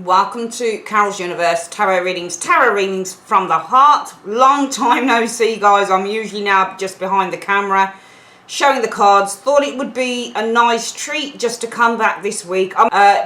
Welcome to Carol's Universe Tarot readings from the heart. Long time no see, guys. I'm usually now just behind the camera showing the cards. Thought it would be a nice treat just to come back this week,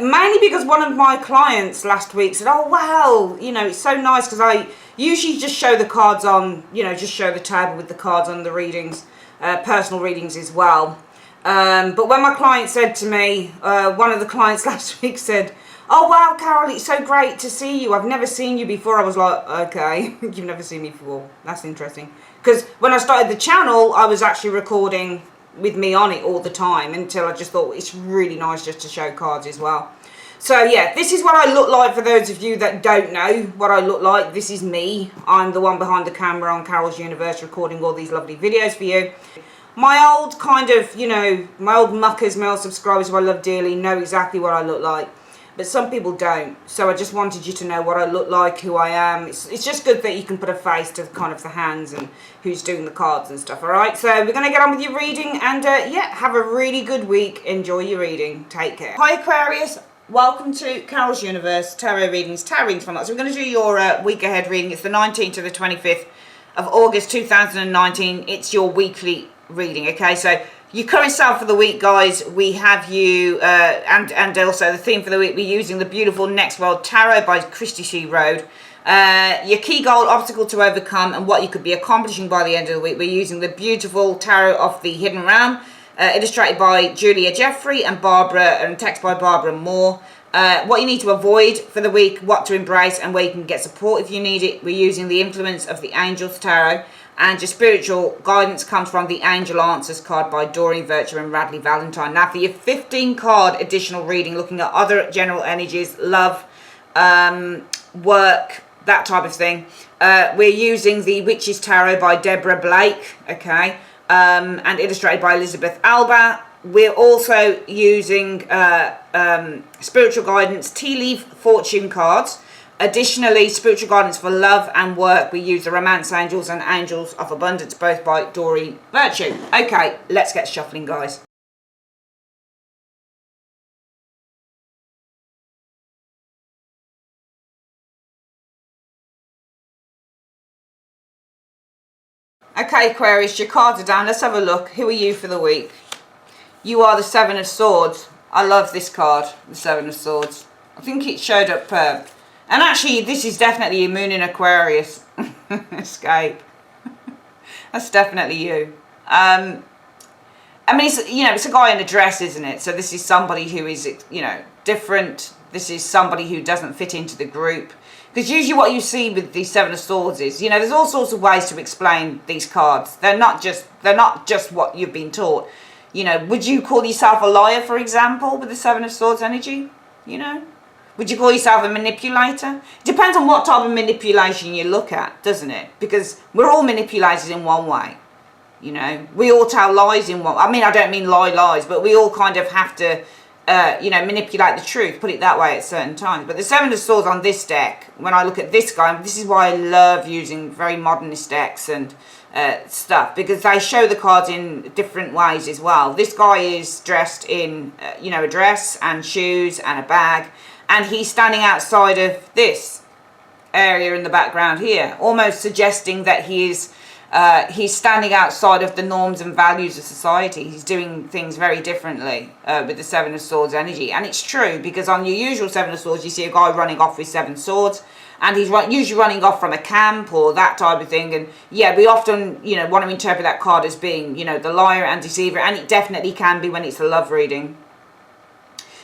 mainly because one of my clients last week said, oh wow, you know, it's so nice, because I usually just show the cards on, you know, just show the table with the cards on the readings, personal readings as well. But when my client said to me, one of the clients last week said, oh wow, Carol, it's so great to see you. I've never seen you before. I was like, okay, you've never seen me before. That's interesting. Because when I started the channel, I was actually recording with me on it all the time until I just thought it's really nice just to show cards as well. So yeah, this is what I look like for those of you that don't know what I look like. This is me. I'm the one behind the camera on Carol's Universe recording all these lovely videos for you. My old kind of, you know, my old muckers, my old subscribers who I love dearly know exactly what I look like. But some people don't, so I just wanted you to know what I look like, who I am. It's just good that you can put a face to kind of the hands and who's doing the cards and stuff, alright? So we're going to get on with your reading, and yeah, have a really good week. Enjoy your reading. Take care. Hi Aquarius, welcome to Carol's Universe Tarot readings from that. So we're going to do your week ahead reading. It's the 19th to the 25th of August 2019. It's your weekly reading, okay? So your current self for the week, guys, we have you, and also the theme for the week, we're using the beautiful Next World Tarot by Christy C. Rode. Your key goal, obstacle to overcome, and what you could be accomplishing by the end of the week. We're using the beautiful Tarot of the Hidden Realm, illustrated by Julia Jeffrey and Barbara, and text by Barbara Moore. What you need to avoid for the week, what to embrace, and where you can get support if you need it. We're using the influence of the Angels Tarot. And your spiritual guidance comes from the Angel Answers card by Doreen Virtue and Radley Valentine. Now for your 15 card additional reading, looking at other general energies, love, work, that type of thing, we're using the Witches Tarot by Deborah Blake, okay, and illustrated by Elizabeth Alba. We're also using spiritual guidance, tea leaf fortune cards. Additionally, spiritual guidance for love and work, we use the Romance Angels and Angels of Abundance, both by Doreen Virtue. Okay, let's get shuffling, guys. Okay, Aquarius, your cards are down. Let's have a look. Who are you for the week? You are the Seven of Swords. I love this card, the Seven of Swords. I think it showed up... and actually, this is definitely a moon in Aquarius. Escape. That's definitely you. I mean, it's, you know, it's a guy in a dress, isn't it? So this is somebody who is, you know, different. This is somebody who doesn't fit into the group. Because usually what you see with the Seven of Swords is, you know, there's all sorts of ways to explain these cards. They're not just what you've been taught. You know, would you call yourself a liar, for example, with the Seven of Swords energy? You know? Would you call yourself a manipulator? It depends on what type of manipulation you look at, doesn't it? Because we're all manipulators in one way. You know, we all tell lies in one... I mean, I don't mean lies, but we all kind of have to, you know, manipulate the truth, put it that way at certain times. But the Seven of Swords on this deck, when I look at this guy, this is why I love using very modernist decks and stuff, because they show the cards in different ways as well. This guy is dressed in, you know, a dress and shoes and a bag. And he's standing outside of this area in the background here, almost suggesting that he's standing outside of the norms and values of society. He's doing things very differently with the Seven of Swords energy. And it's true, because on your usual Seven of Swords, you see a guy running off with seven swords. And he's usually running off from a camp or that type of thing. And yeah, we often, you know, want to interpret that card as being, you know, the liar and deceiver. And it definitely can be when it's a love reading.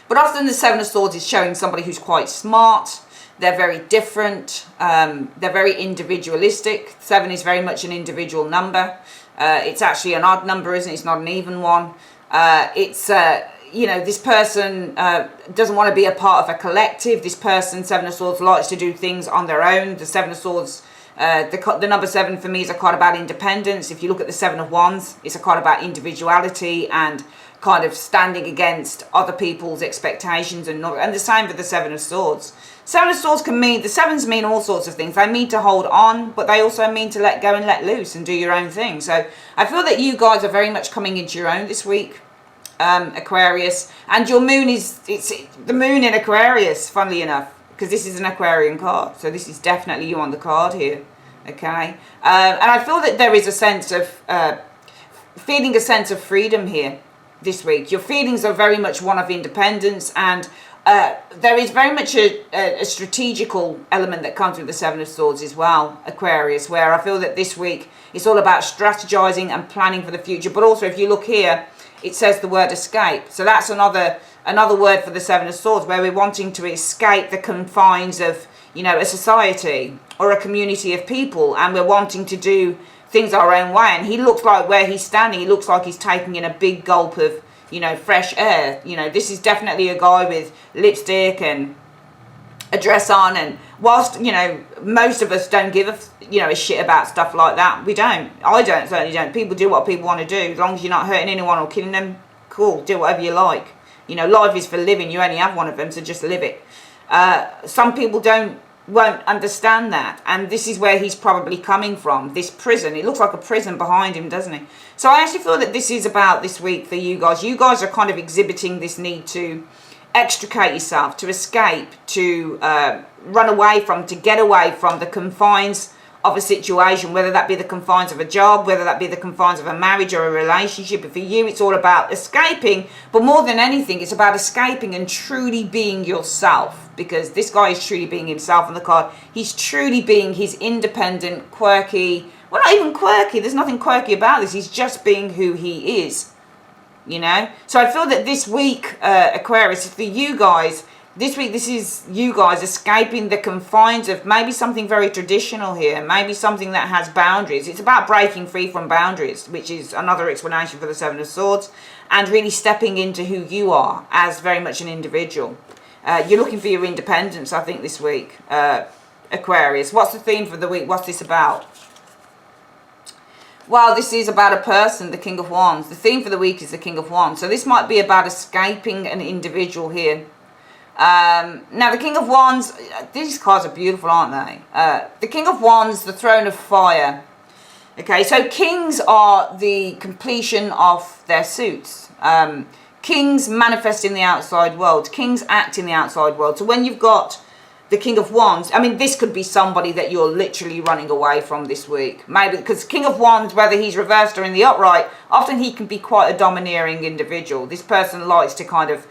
But often the Seven of Swords is showing somebody who's quite smart. They're very different. They're very individualistic. 7 is very much an individual number. It's actually an odd number, isn't it? It's not an even one. You know, this person doesn't want to be a part of a collective. This person, Seven of Swords, likes to do things on their own. The Seven of Swords, the number 7 for me is a card about independence. If you look at the Seven of Wands, it's a card about individuality and kind of standing against other people's expectations, and the same for the Seven of Swords. Seven of Swords can mean, the sevens mean all sorts of things. They mean to hold on, but they also mean to let go and let loose and do your own thing. So I feel that you guys are very much coming into your own this week. Aquarius, and your moon is, it's the moon in Aquarius, funnily enough, because this is an Aquarian card. So this is definitely you on the card here. Okay. And I feel that there is a sense of, feeling a sense of freedom here this week. Your feelings are very much one of independence, and there is very much a strategical element that comes with the Seven of Swords as well, Aquarius, where I feel that this week it's all about strategizing and planning for the future. But also, if you look here, it says the word escape. So that's another word for the Seven of Swords, where we're wanting to escape the confines of, you know, a society or a community of people, and we're wanting to do things our own way. And he looks like, where he's standing, he looks like he's taking in a big gulp of, you know, fresh air. You know, this is definitely a guy with lipstick and a dress on, and whilst, you know, most of us don't give a shit about stuff like that. We don't. I don't, certainly don't. People do what people want to do. As long as you're not hurting anyone or killing them, cool, do whatever you like. You know, life is for living. You only have one of them, so just live it. Some people won't understand that, and this is where he's probably coming from, this prison. It looks like a prison behind him, doesn't it? So I actually feel that this is about this week for you guys. You guys are kind of exhibiting this need to extricate yourself, to escape, to run away from, to get away from the confines of a situation, whether that be the confines of a job, whether that be the confines of a marriage or a relationship. But for you, it's all about escaping, but more than anything, it's about escaping and truly being yourself, because this guy is truly being himself on the card. He's truly being his independent, quirky, well, not even quirky, there's nothing quirky about this, he's just being who he is, you know. So I feel that this week, Aquarius, for you guys, this week, this is you guys escaping the confines of maybe something very traditional here, maybe something that has boundaries. It's about breaking free from boundaries, which is another explanation for the Seven of Swords, and really stepping into who you are as very much an individual. You're looking for your independence, I think, this week, Aquarius. What's the theme for the week? What's this about? Well, this is about a person, the King of Wands. The theme for the week is the King of Wands. So this might be about escaping an individual here. Now, the King of Wands, these cards are beautiful, aren't they? The King of Wands, the Throne of Fire. Okay, so kings are the completion of their suits. Kings manifest in the outside world. Kings act in the outside world. So when you've got the King of Wands, I mean, this could be somebody that you're literally running away from this week. Maybe because King of Wands, whether he's reversed or in the upright, often he can be quite a domineering individual. This person likes to kind of,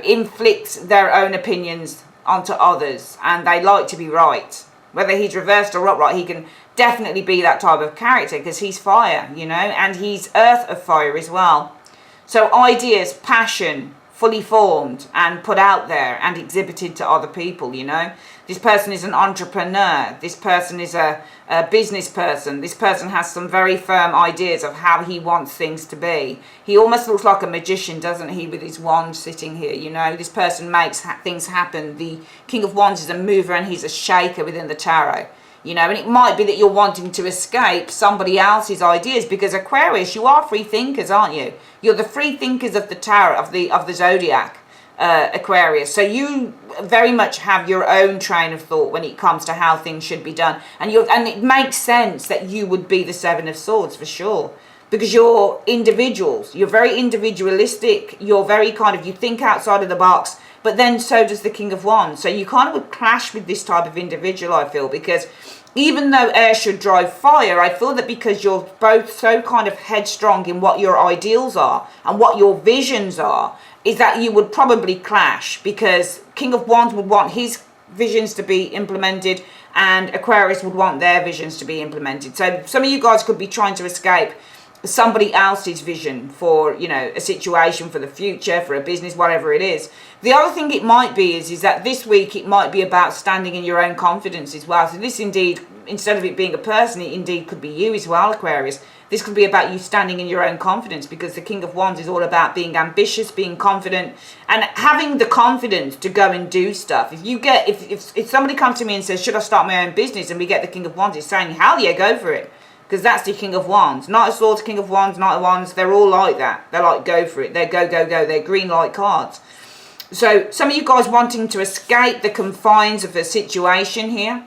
inflict their own opinions onto others, and they like to be right. Whether he's reversed or upright, he can definitely be that type of character because he's fire, you know, and he's earth of fire as well. So ideas, passion, fully formed and put out there and exhibited to other people, you know. This person is an entrepreneur. This person is a business person. This person has some very firm ideas of how he wants things to be. He almost looks like a magician, doesn't he, with his wand sitting here, you know. This person makes things happen. The King of Wands is a mover and he's a shaker within the tarot. You know, and it might be that you're wanting to escape somebody else's ideas, because Aquarius, you are free thinkers, aren't you? You're the free thinkers of the tarot, of the zodiac, Aquarius. So you very much have your own train of thought when it comes to how things should be done, and it makes sense that you would be the Seven of Swords for sure, because you're individuals. You're very individualistic. You're very kind of, you think outside of the box. But then so does the King of Wands. So you kind of would clash with this type of individual, I feel, because even though air should drive fire, I feel that because you're both so kind of headstrong in what your ideals are and what your visions are, is that you would probably clash, because King of Wands would want his visions to be implemented and Aquarius would want their visions to be implemented. So some of you guys could be trying to escape somebody else's vision for, you know, a situation, for the future, for a business, whatever it is. The other thing it might be is that this week it might be about standing in your own confidence as well. So this indeed, instead of it being a person, it indeed could be you as well, Aquarius. This could be about you standing in your own confidence, because the King of Wands is all about being ambitious, being confident, and having the confidence to go and do stuff. If somebody comes to me and says, should I start my own business, and we get the King of Wands, it's saying, hell yeah, go for it. Because that's the King of Wands. Knight of Swords, King of Wands, Knight of Wands, they're all like that. They're like, go for it. They're go, go, go. They're green light cards. So some of you guys wanting to escape the confines of a situation here.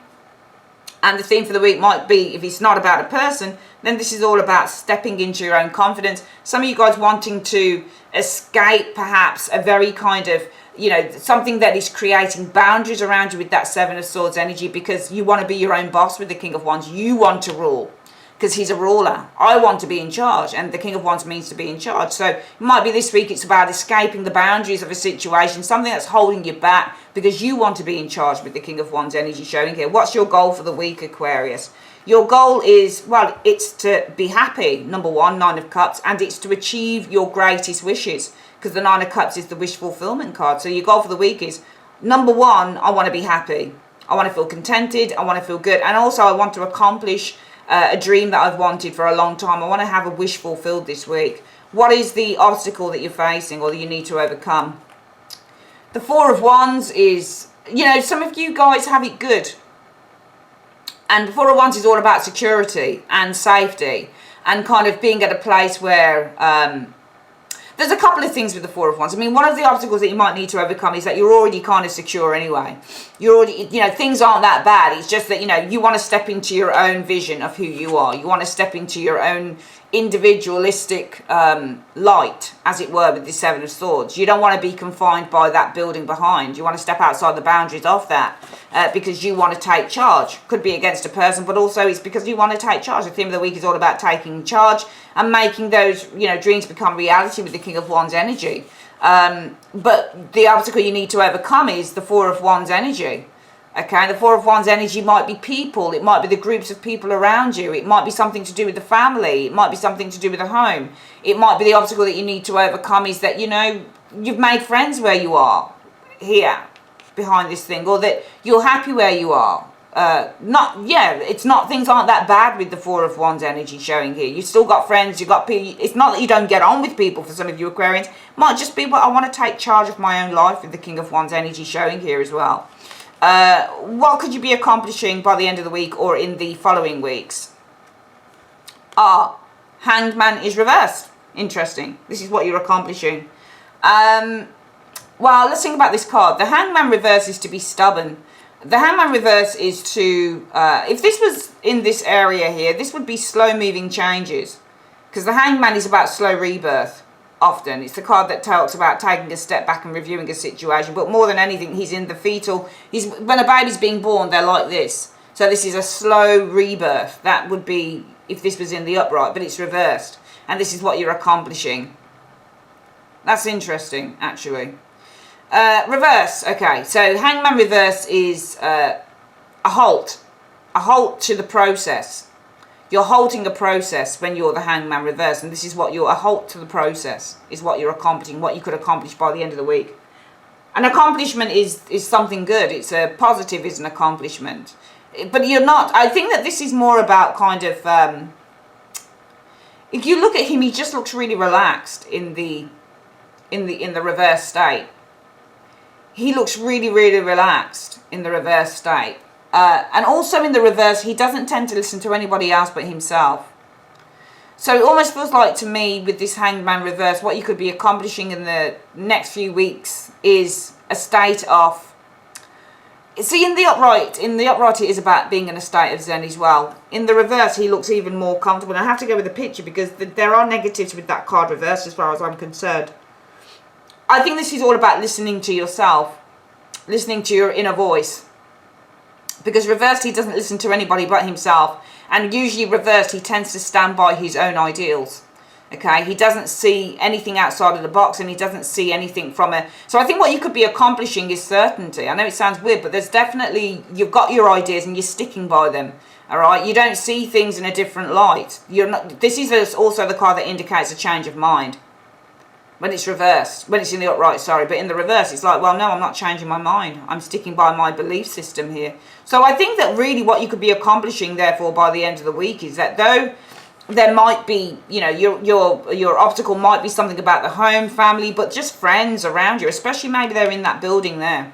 And the theme for the week might be, if it's not about a person, then this is all about stepping into your own confidence. Some of you guys wanting to escape perhaps a very kind of, you know, something that is creating boundaries around you with that Seven of Swords energy, because you want to be your own boss with the King of Wands. You want to rule, because he's a ruler. I want to be in charge, and the King of Wands means to be in charge. So it might be this week it's about escaping the boundaries of a situation, something that's holding you back, because you want to be in charge with the King of Wands energy showing here. What's your goal for the week, Aquarius? Your goal is, well, it's to be happy, number one, Nine of Cups, and it's to achieve your greatest wishes, because the Nine of Cups is the wish fulfillment card. So your goal for the week is, number one, I want to be happy. I want to feel contented. I want to feel good. And also I want to accomplish a dream that I've wanted for a long time. I want to have a wish fulfilled this week. What is the obstacle that you're facing or that you need to overcome? The Four of Wands is, you know, some of you guys have it good. And the Four of Wands is all about security and safety and kind of being at a place where there's a couple of things with the Four of Wands. I mean, one of the obstacles that you might need to overcome is that you're already kind of secure anyway. You're already, you know, things aren't that bad. It's just that, you know, you want to step into your own vision of who you are. You want to step into your own individualistic light, as it were, with the Seven of Swords. You don't want to be confined by that building behind. You want to step outside the boundaries of that because you want to take charge. Could be against a person, but also it's because you want to take charge. The theme of the week is all about taking charge and making those, you know, dreams become reality with the King of Wands energy. But the obstacle you need to overcome is the Four of Wands energy. Okay, the Four of Wands energy might be people. It might be the groups of people around you. It might be something to do with the family. It might be something to do with the home. It might be the obstacle that you need to overcome is that, you know, you've made friends where you are here behind this thing, or that you're happy where you are. It's not, things aren't that bad with the Four of Wands energy showing here. You've still got friends, you've got people. It's not that you don't get on with people for some of you Aquarians. It might just be, well, I want to take charge of my own life with the King of Wands energy showing here as well. What could you be accomplishing by the end of the week or in the following weeks? Hanged Man is reversed. Interesting. This is what you're accomplishing. Well, let's think about this card. The Hanged Man reverse is to be stubborn. The Hanged Man reverse is to, if this was in this area here, this would be slow moving changes. Because the Hanged Man is about slow rebirth. Often it's the card that talks about taking a step back and reviewing a situation, but more than anything he's in the fetal, when a baby's being born, they're like this. So this is a slow rebirth. That would be if this was in the upright, but it's reversed, and this is what you're accomplishing. That's interesting, actually. Reverse. Okay, so Hangman reverse is a halt to the process. You're halting a process when you're the Hangman reverse, and this is what you're, a halt to the process is what you're accomplishing, what you could accomplish by the end of the week. An accomplishment is something good. It's a positive, is an accomplishment. But you're not, I think that this is more about kind of, if you look at him, he just looks really relaxed in the reverse state. He looks really, really relaxed in the reverse state. And also in the reverse, he doesn't tend to listen to anybody else but himself. So it almost feels like to me with this Hangman reverse, what you could be accomplishing in the next few weeks is a state of, see, in the upright it is about being in a state of zen as well. In the reverse, he looks even more comfortable. And I have to go with the picture because there are negatives with that card reverse as far as I'm concerned. I think this is all about listening to yourself, listening to your inner voice. Because reversed, he doesn't listen to anybody but himself. And usually reversed, he tends to stand by his own ideals. Okay, he doesn't see anything outside of the box, and he doesn't see anything from a... So I think what you could be accomplishing is certainty. I know it sounds weird, but there's definitely... You've got your ideas and you're sticking by them. All right, you don't see things in a different light. You're not. This is also the card that indicates a change of mind. When it's reversed, when it's in the upright, sorry, but in the reverse, it's like, well, no, I'm not changing my mind. I'm sticking by my belief system here. So I think that really what you could be accomplishing, therefore, by the end of the week is that though there might be, you know, your obstacle might be something about the home, family, but just friends around you, especially maybe they're in that building there.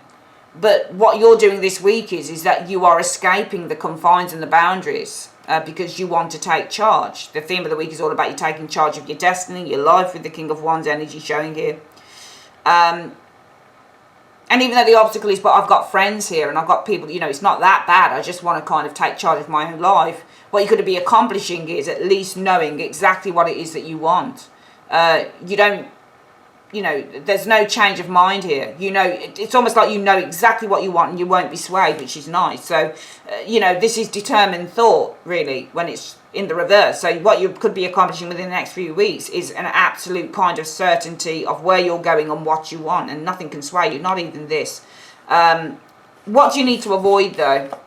But what you're doing this week is that you are escaping the confines and the boundaries. Because you want to take charge. The theme of the week is all about you taking charge of your destiny, your life, with the King of Wands energy showing here. And even though the obstacle is, but I've got friends here and I've got people, you know, it's not that bad. I just want to kind of take charge of my own life. What you could be accomplishing is at least knowing exactly what it is that you want. You you know, there's no change of mind here. You know, it's almost like you know exactly what you want and you won't be swayed, which is nice. So, you know, this is determined thought, really, when it's in the reverse. So what you could be accomplishing within the next few weeks is an absolute kind of certainty of where you're going and what you want, and nothing can sway you, not even this. What do you need to avoid, though?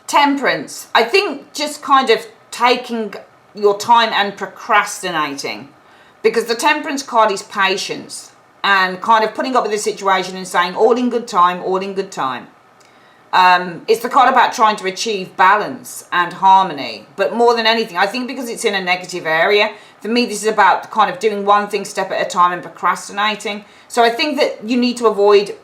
Temperance. I think just kind of taking your time and procrastinating, because the Temperance card is patience and kind of putting up with the situation and saying all in good time, all in good time. It's the card about trying to achieve balance and harmony, but more than anything, I think because it's in a negative area, for me this is about kind of doing one thing step at a time and procrastinating. So I think that you need to avoid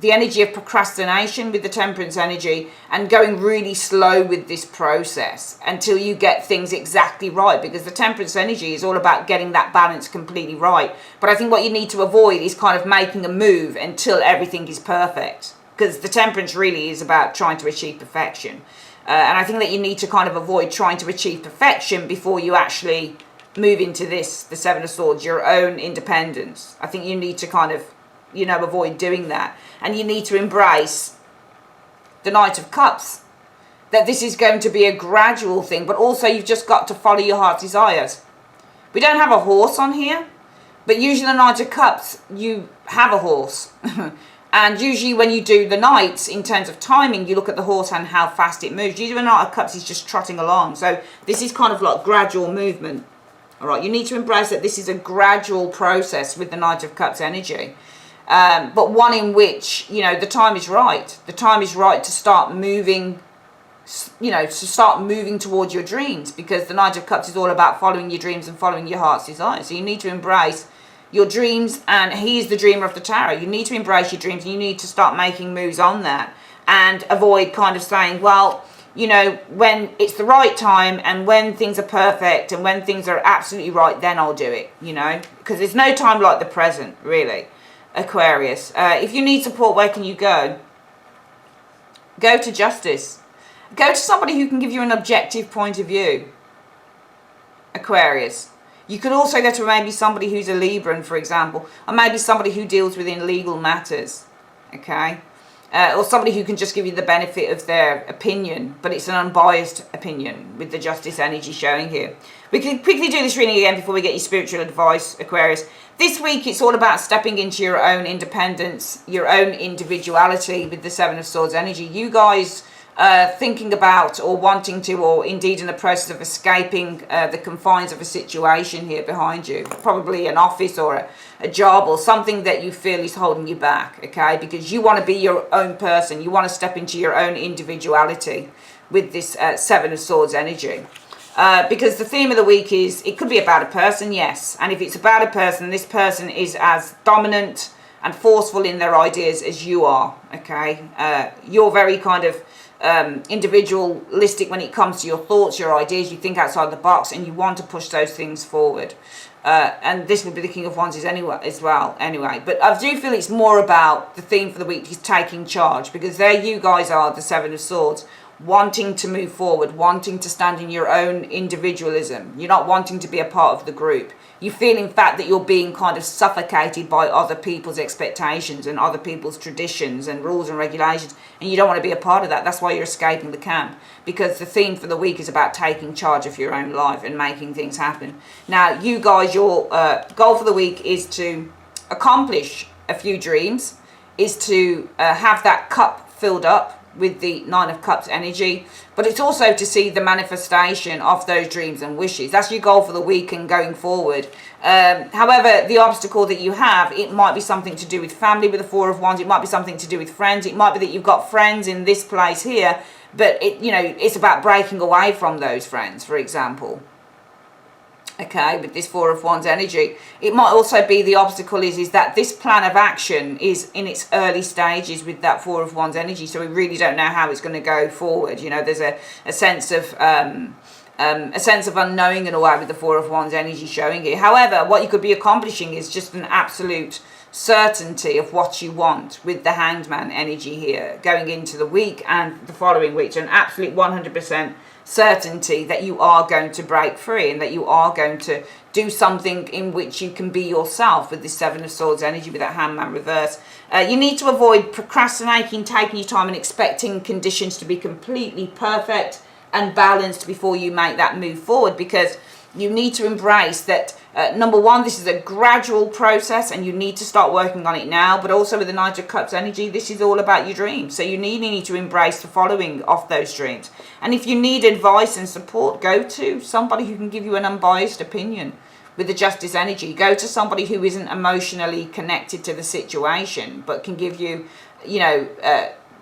the energy of procrastination with the Temperance energy and going really slow with this process until you get things exactly right, because the Temperance energy is all about getting that balance completely right. But I think what you need to avoid is kind of making a move until everything is perfect, because the Temperance really is about trying to achieve perfection. And I think that you need to kind of avoid trying to achieve perfection before you actually move into this, the Seven of Swords, your own independence. I think you need to kind of, you know, avoid doing that. And you need to embrace the Knight of Cups, that this is going to be a gradual thing, but also you've just got to follow your heart's desires. We don't have a horse on here, but usually the Knight of Cups, you have a horse. And usually when you do the Knights, in terms of timing, you look at the horse and how fast it moves. Usually the Knight of Cups is just trotting along. So this is kind of like gradual movement. All right, you need to embrace that this is a gradual process with the Knight of Cups energy. But one in which, you know, the time is right. The time is right to start moving, you know, to start moving towards your dreams, because the Knight of Cups is all about following your dreams and following your heart's desires. So you need to embrace your dreams, and he is the dreamer of the tarot. You need to embrace your dreams, and you need to start making moves on that and avoid kind of saying, well, you know, when it's the right time and when things are perfect and when things are absolutely right, then I'll do it, you know, because there's no time like the present, really. Aquarius, if you need support, where can you go? Go to Justice. Go to somebody who can give you an objective point of view. Aquarius. You could also go to maybe somebody who's a Libran, for example, or maybe somebody who deals within legal matters, okay? Or somebody who can just give you the benefit of their opinion, but it's an unbiased opinion with the Justice energy showing here. We can quickly do this reading again before we get your spiritual advice, Aquarius. This week, it's all about stepping into your own independence, your own individuality with the Seven of Swords energy. You guys thinking about or wanting to, or indeed in the process of escaping the confines of a situation here behind you, probably an office or a job or something that you feel is holding you back, okay? Because you want to be your own person. You want to step into your own individuality with this Seven of Swords energy. Because the theme of the week is, it could be about a person, yes. And if it's about a person, this person is as dominant and forceful in their ideas as you are, okay? You're very kind of individualistic when it comes to your thoughts, your ideas. You think outside the box and you want to push those things forward. And this would be the King of Wands as well, anyway. But I do feel it's more about the theme for the week is taking charge, because there you guys are, the Seven of Swords, wanting to move forward, wanting to stand in your own individualism. You're not wanting to be a part of the group. You feel, in fact, that you're being kind of suffocated by other people's expectations and other people's traditions and rules and regulations, and you don't want to be a part of that. That's why you're escaping the camp, because the theme for the week is about taking charge of your own life and making things happen. Now, you guys, your goal for the week is to accomplish a few dreams, is to have that cup filled up with the Nine of Cups energy, but it's also to see the manifestation of those dreams and wishes. That's your goal for the week and going forward. However, the obstacle that you have, it might be something to do with family with the Four of Wands. It might be something to do with friends. It might be that you've got friends in this place here, but it, you know, it's about breaking away from those friends, for example. Okay, with this Four of Wands energy. It might also be the obstacle is that this plan of action is in its early stages with that Four of Wands energy, so we really don't know how it's going to go forward. You know, there's a sense of unknowing in a way with the Four of Wands energy showing it. However, what you could be accomplishing is just an absolute certainty of what you want with the Hanged Man energy here going into the week and the following week. So an absolute 100% certainty that you are going to break free and that you are going to do something in which you can be yourself with the Seven of Swords energy with that Hangman reverse. You need to avoid procrastinating, taking your time and expecting conditions to be completely perfect and balanced before you make that move forward, because you need to embrace that, number one, this is a gradual process and you need to start working on it now, but also with the Knight of Cups energy, this is all about your dreams. So you need to embrace the following of those dreams. And if you need advice and support, go to somebody who can give you an unbiased opinion. With the Justice energy, go to somebody who isn't emotionally connected to the situation, but can give you,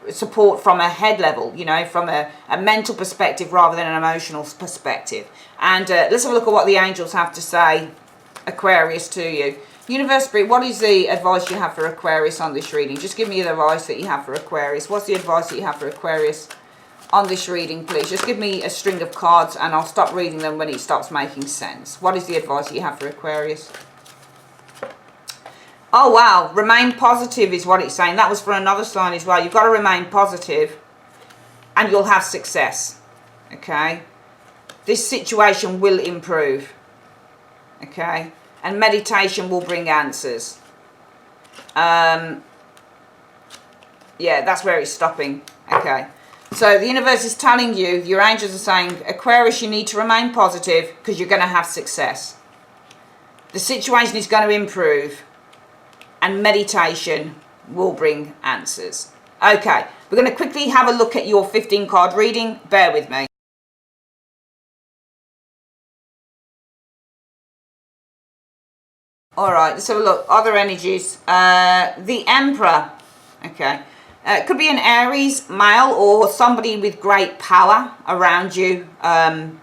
support from a head level, from a mental perspective rather than an emotional perspective. And let's have a look at what the angels have to say, Aquarius, to you. Universe Spirit, what is the advice you have for Aquarius on this reading? Just give me the advice that you have for Aquarius. What's the advice that you have for Aquarius on this reading, please? Just give me a string of cards and I'll stop reading them when it starts making sense. What is the advice that you have for Aquarius? Oh, wow. Remain positive is what it's saying. That was for another sign as well. You've got to remain positive and you'll have success. Okay? This situation will improve. Okay? And meditation will bring answers. Yeah, that's where it's stopping. Okay. So the universe is telling you, your angels are saying, Aquarius, you need to remain positive because you're going to have success. The situation is going to improve. And meditation will bring answers. Okay, we're going to quickly have a look at your 15 card reading. Bear with me. All right, let's have a look. Other energies. The Emperor. Okay. It could be an Aries male or somebody with great power around you over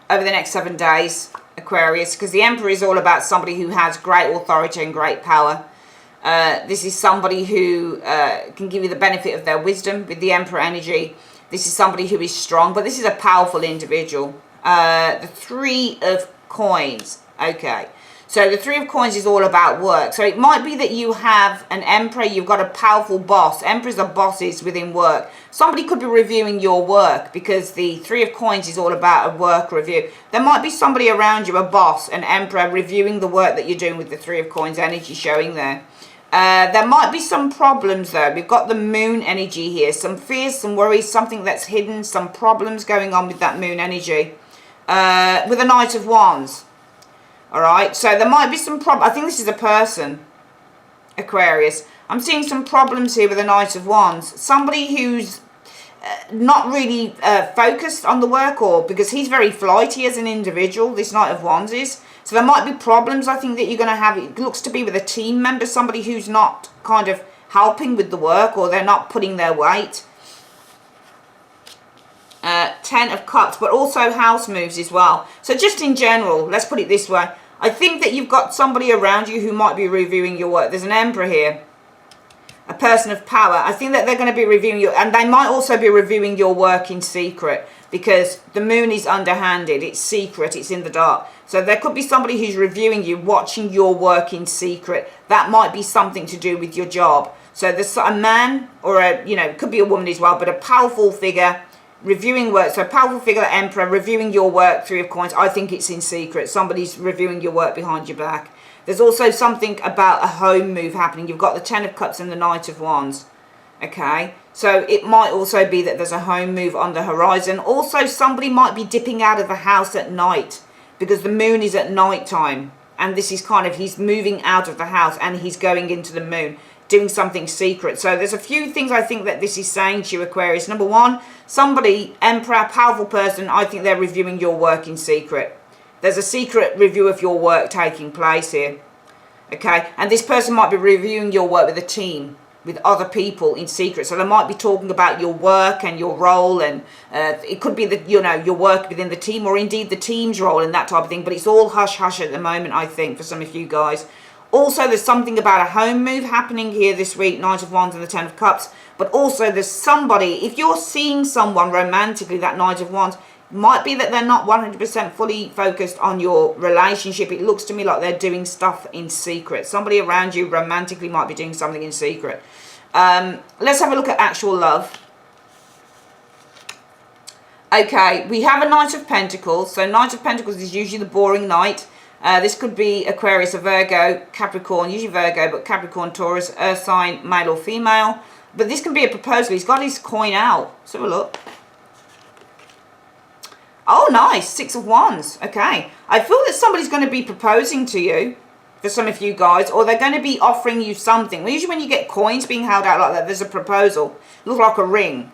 the next 7 days, Aquarius, because the Emperor is all about somebody who has great authority and great power. This is somebody who can give you the benefit of their wisdom with the Emperor energy. This is somebody who is strong, but this is a powerful individual. The Three of Coins. Okay. So the Three of Coins is all about work. So it might be that you have an Emperor, you've got a powerful boss. Emperors are bosses within work. Somebody could be reviewing your work because the Three of Coins is all about a work review. There might be somebody around you, a boss, an Emperor, reviewing the work that you're doing with the Three of Coins energy showing there. There might be some problems though. We've got the Moon energy here. Some fears, some worries, something that's hidden, some problems going on with that Moon energy. With the Knight of Wands. Alright, so there might be some problem. I think this is a person, Aquarius. I'm seeing some problems here with the Knight of Wands. Somebody who's not really focused on the work, or because he's very flighty as an individual, this Knight of Wands is. So there might be problems, I think, that you're going to have. It looks to be with a team member, somebody who's not kind of helping with the work, or they're not putting their weight. 10 of Cups, but also house moves as well. So just in general, let's put it this way. I think that you've got somebody around you who might be reviewing your work. There's an Emperor here. A person of power. I think that they're going to be reviewing your, and they might also be reviewing your work in secret, because the Moon is underhanded. It's secret. It's in the dark. So there could be somebody who's reviewing you, watching your work in secret. That might be something to do with your job. So there's a man, or a, it could be a woman as well, but a powerful figure reviewing work. So a powerful figure, Emperor, reviewing your work. Three of Coins. I think it's in secret. Somebody's reviewing your work behind your back. There's also something about a home move happening. You've got the 10 of Cups and the Knight of Wands. Okay, so it might also be that there's a home move on the horizon. Also, somebody might be dipping out of the house at night because the Moon is at night time. And this is kind of, he's moving out of the house and he's going into the Moon, doing something secret. So there's a few things I think that this is saying to you, Aquarius. Number one, somebody, Emperor, powerful person, I think they're reviewing your work in secret. There's a secret review of your work taking place here. Okay, and this person might be reviewing your work with a team, with other people in secret. So they might be talking about your work and your role, and it could be that, your work within the team, or indeed the team's role and that type of thing. But it's all hush-hush at the moment, I think, for some of you guys. Also, there's something about a home move happening here this week, Knight of Wands and the 10 of Cups. But also there's somebody, if you're seeing someone romantically, that Knight of Wands, Might be that they're not 100% fully focused on your relationship. It looks to me like they're doing stuff in secret. Somebody around you romantically might be doing something in secret. Let's have a look at actual love. Okay, we have a Knight of Pentacles. So Knight of Pentacles is usually the boring knight. This could be Aquarius, a Virgo, Capricorn, usually Virgo, but Capricorn, Taurus, earth sign, male or female. But this can be a proposal. He's got his coin out. Let's have a look. Oh, nice. 6 of Wands. Okay. I feel that somebody's going to be proposing to you, for some of you guys, or they're going to be offering you something. Usually when you get coins being held out like that, there's a proposal. Look like a ring.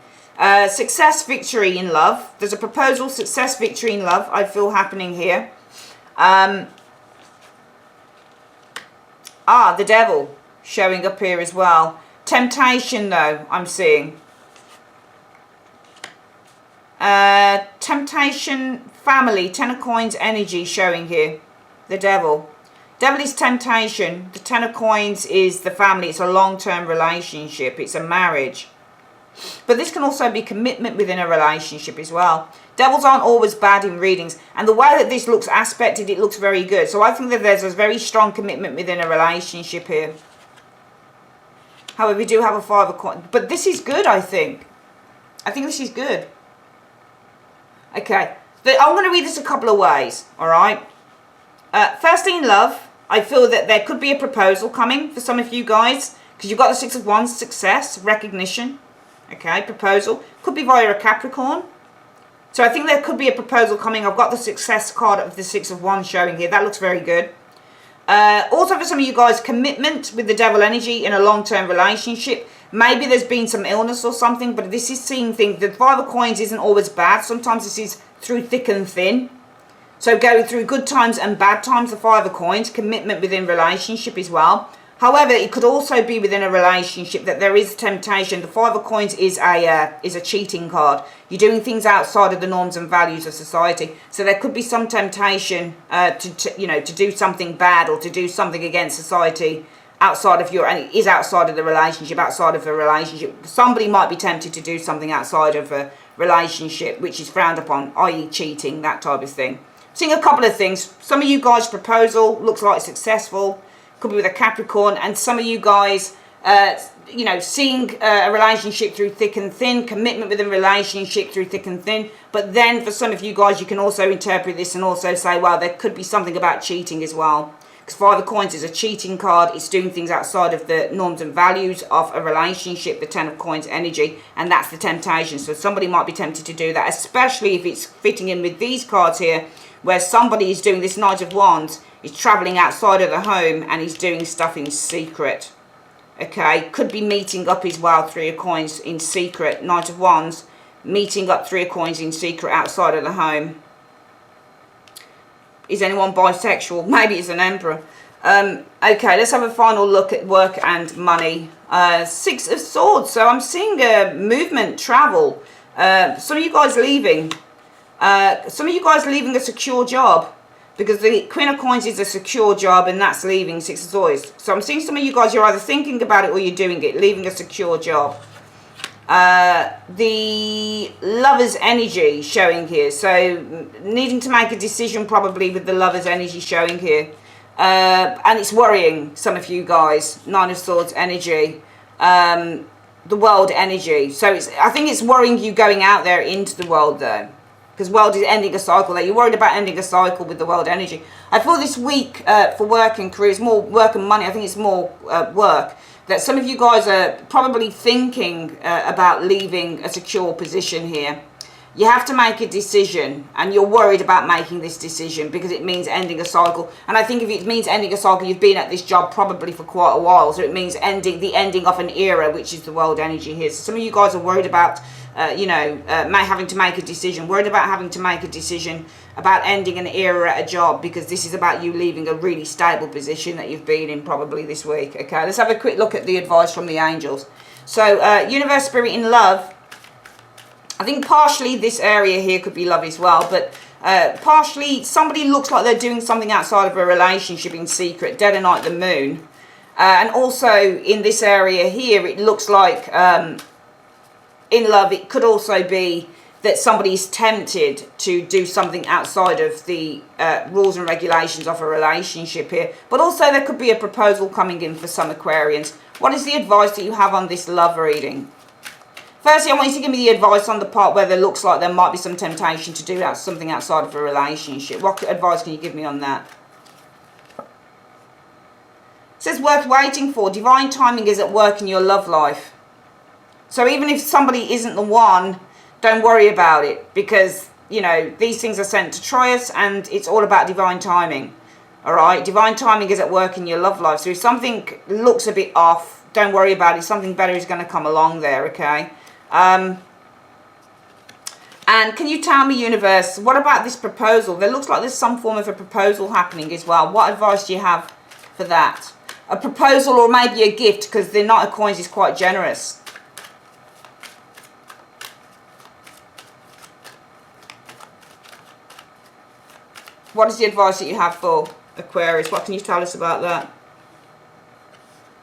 Success, victory in love. There's a proposal, success, victory in love, I feel happening here. The devil showing up here as well. Temptation, though, I'm seeing. Temptation, family, 10 of coins, energy showing here. The devil. Devil is temptation. The 10 of coins is the family. It's a long-term relationship. It's a marriage. But this can also be commitment within a relationship as well. Devils aren't always bad in readings. And the way that this looks aspected, it looks very good. So I think that there's a very strong commitment within a relationship here. However, we do have a 5 of coins. But this is good, I think. I think this is good. Okay. I'm going to read this a couple of ways. Alright. Firstly, in love, I feel that there could be a proposal coming for some of you guys. Because you've got the 6 of Wands, success, recognition. Okay, proposal. Could be via a Capricorn. So I think there could be a proposal coming. I've got the success card of the 6 of Wands showing here. That looks very good. Also for some of you guys, commitment with the devil energy in a long-term relationship. Maybe there's been some illness or something, but this is seeing things. The 5 of coins isn't always bad. Sometimes this is through thick and thin. So going through good times and bad times, the 5 of coins, commitment within relationship as well. However, it could also be within a relationship that there is temptation. The 5 of coins is a cheating card. You're doing things outside of the norms and values of society. So there could be some temptation to do something bad or to do something against society outside of and it is outside of the relationship, outside of a relationship. Somebody might be tempted to do something outside of a relationship which is frowned upon, i.e. cheating, that type of thing. Seeing a couple of things. Some of you guys' proposal looks like successful. Could be with a Capricorn, and some of you guys, seeing a relationship through thick and thin, commitment within a relationship through thick and thin. But then for some of you guys, you can also interpret this and also say, well, there could be something about cheating as well. Because 5 of coins is a cheating card. It's doing things outside of the norms and values of a relationship, the 10 of coins energy, and that's the temptation. So somebody might be tempted to do that, especially if it's fitting in with these cards here, where somebody is doing this Knight of Wands. He's travelling outside of the home and he's doing stuff in secret. Okay, could be meeting up as well, 3 of coins in secret. Knight of Wands, meeting up 3 of coins in secret outside of the home. Is anyone bisexual? Maybe it's an emperor. Okay, let's have a final look at work and money. 6 of Swords, so I'm seeing movement, travel. Some of you guys leaving. Some of you guys leaving a secure job. Because the Queen of Coins is a secure job and that's leaving 6 of Swords. So I'm seeing some of you guys, you're either thinking about it or you're doing it, leaving a secure job. The Lover's energy showing here. So needing to make a decision probably with the Lover's energy showing here. And it's worrying some of you guys. 9 of Swords energy. The world energy. So I think it's worrying you going out there into the world though. Because world is ending a cycle there. You're worried about ending a cycle with the world energy. I feel this week for work and career is more work and money. I think it's more work. That some of you guys are probably thinking about leaving a secure position here. You have to make a decision and you're worried about making this decision because it means ending a cycle. And I think if it means ending a cycle, you've been at this job probably for quite a while. So it means the ending of an era, which is the world energy here. So some of you guys are worried about having to make a decision, worried about having to make a decision about ending an era at a job because this is about you leaving a really stable position that you've been in probably this week. Okay, let's have a quick look at the advice from the angels. So, universe, spirit, in love. I think partially this area here could be love as well, but partially somebody looks like they're doing something outside of a relationship in secret, dead of night, the moon. And also in this area here, it looks like... in love, it could also be that somebody is tempted to do something outside of the rules and regulations of a relationship here. But also there could be a proposal coming in for some Aquarians. What is the advice that you have on this love reading? Firstly, I want you to give me the advice on the part where there looks like there might be some temptation to do something outside of a relationship. What advice can you give me on that? It says worth waiting for. Divine timing is at work in your love life. So even if somebody isn't the one, don't worry about it, because, you know, these things are sent to try us, and it's all about divine timing. All right? Divine timing is at work in your love life. So if something looks a bit off, don't worry about it. Something better is going to come along there, okay? And can you tell me, universe, what about this proposal? There looks like there's some form of a proposal happening as well. What advice do you have for that? A proposal, or maybe a gift, because the Knight of Coins is quite generous. What is the advice that you have for Aquarius? What can you tell us about that?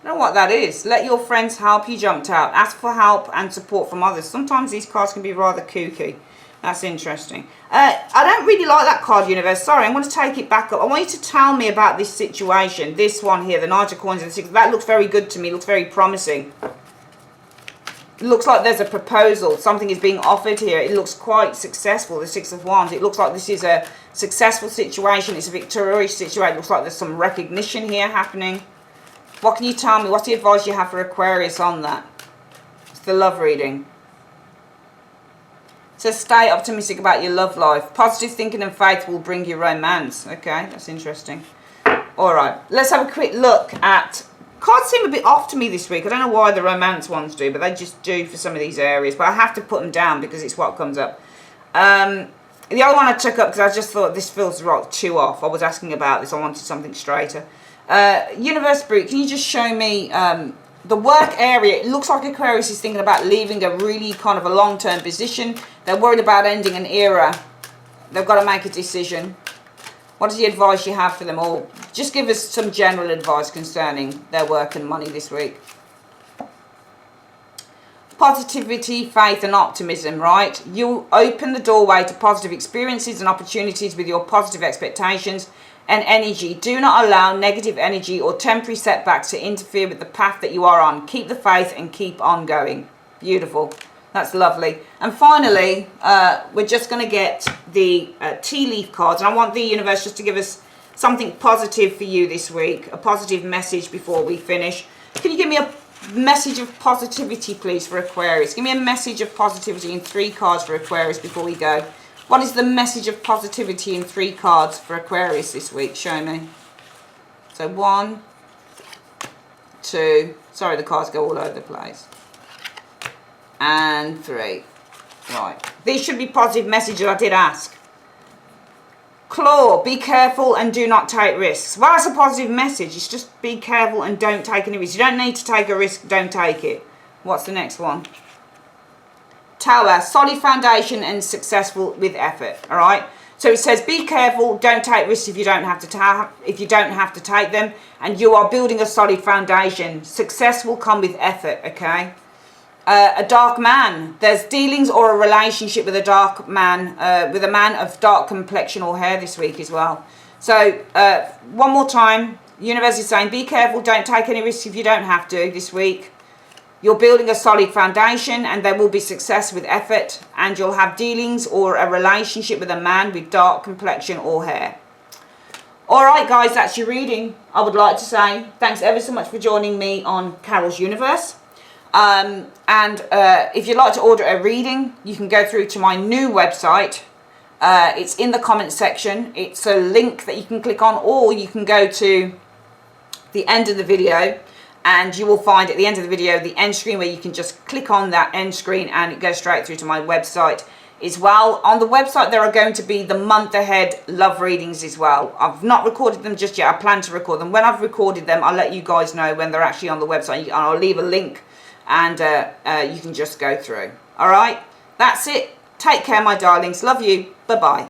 I don't know what that is. Let your friends help you, jumped out. Ask for help and support from others. Sometimes these cards can be rather kooky. That's interesting. I don't really like that card, universe. Sorry, I'm going to take it back up. I want you to tell me about this situation. This one here, the Knight of Coins and the Six. That looks very good to me. Looks very promising. It looks like there's a proposal. Something is being offered here. It looks quite successful, the Six of Wands. It looks like this is a successful situation. It's a victorious situation. It looks like there's some recognition here happening. What can you tell me? What's the advice you have for Aquarius on that? It's the love reading. It says stay optimistic about your love life. Positive thinking and faith will bring you romance. Okay, that's interesting. All right, let's have a quick look at... Cards seem a bit off to me this week. I don't know why the romance ones do, but they just do for some of these areas. But I have to put them down because it's what comes up. The other one I took up because I just thought this feels right too off. I was asking about this. I wanted something straighter. Universe Brute, can you just show me the work area? It looks like Aquarius is thinking about leaving a really kind of a long-term position. They're worried about ending an era. They've got to make a decision. What is the advice you have for them all? Just give us some general advice concerning their work and money this week. Positivity, faith and optimism, right? You open the doorway to positive experiences and opportunities with your positive expectations and energy. Do not allow negative energy or temporary setbacks to interfere with the path that you are on. Keep the faith and keep on going. Beautiful. That's lovely. And finally, we're just going to get the tea leaf cards. And I want the universe just to give us something positive for you this week. A positive message before we finish. Can you give me a message of positivity, please, for Aquarius? Give me a message of positivity in 3 cards for Aquarius before we go. What is the message of positivity in 3 cards for Aquarius this week? Show me. So 1, 2. Sorry, the cards go all over the place. And 3. Right. These should be positive messages. I did ask. Claw, be careful and do not take risks. Well, that's a positive message. It's just be careful and don't take any risks. You don't need to take a risk, don't take it. What's the next one? Tower, solid foundation and successful with effort. All right. So it says be careful, don't take risks if you don't have to take them, and you are building a solid foundation. Success will come with effort. Okay. A dark man. There's dealings or a relationship with a dark man, with a man of dark complexion or hair this week as well. So one more time, universe is saying be careful, don't take any risks if you don't have to this week. You're building a solid foundation and there will be success with effort, and you'll have dealings or a relationship with a man with dark complexion or hair. All right, guys, that's your reading. I would like to say thanks ever so much for joining me on Carol's Universe. If you'd like to order a reading, you can go through to my new website. It's in the comment section. It's a link that you can click on, or you can go to the end of the video and you will find at the end of the video the end screen where you can just click on that end screen and it goes straight through to my website as well. On the website there are going to be the month ahead love readings as well. I've not recorded them just yet. I plan to record them. When I've recorded them, I'll let you guys know when they're actually on the website. I'll leave a link and you can just go through. All right, that's it. Take care, my darlings. Love you. Bye bye.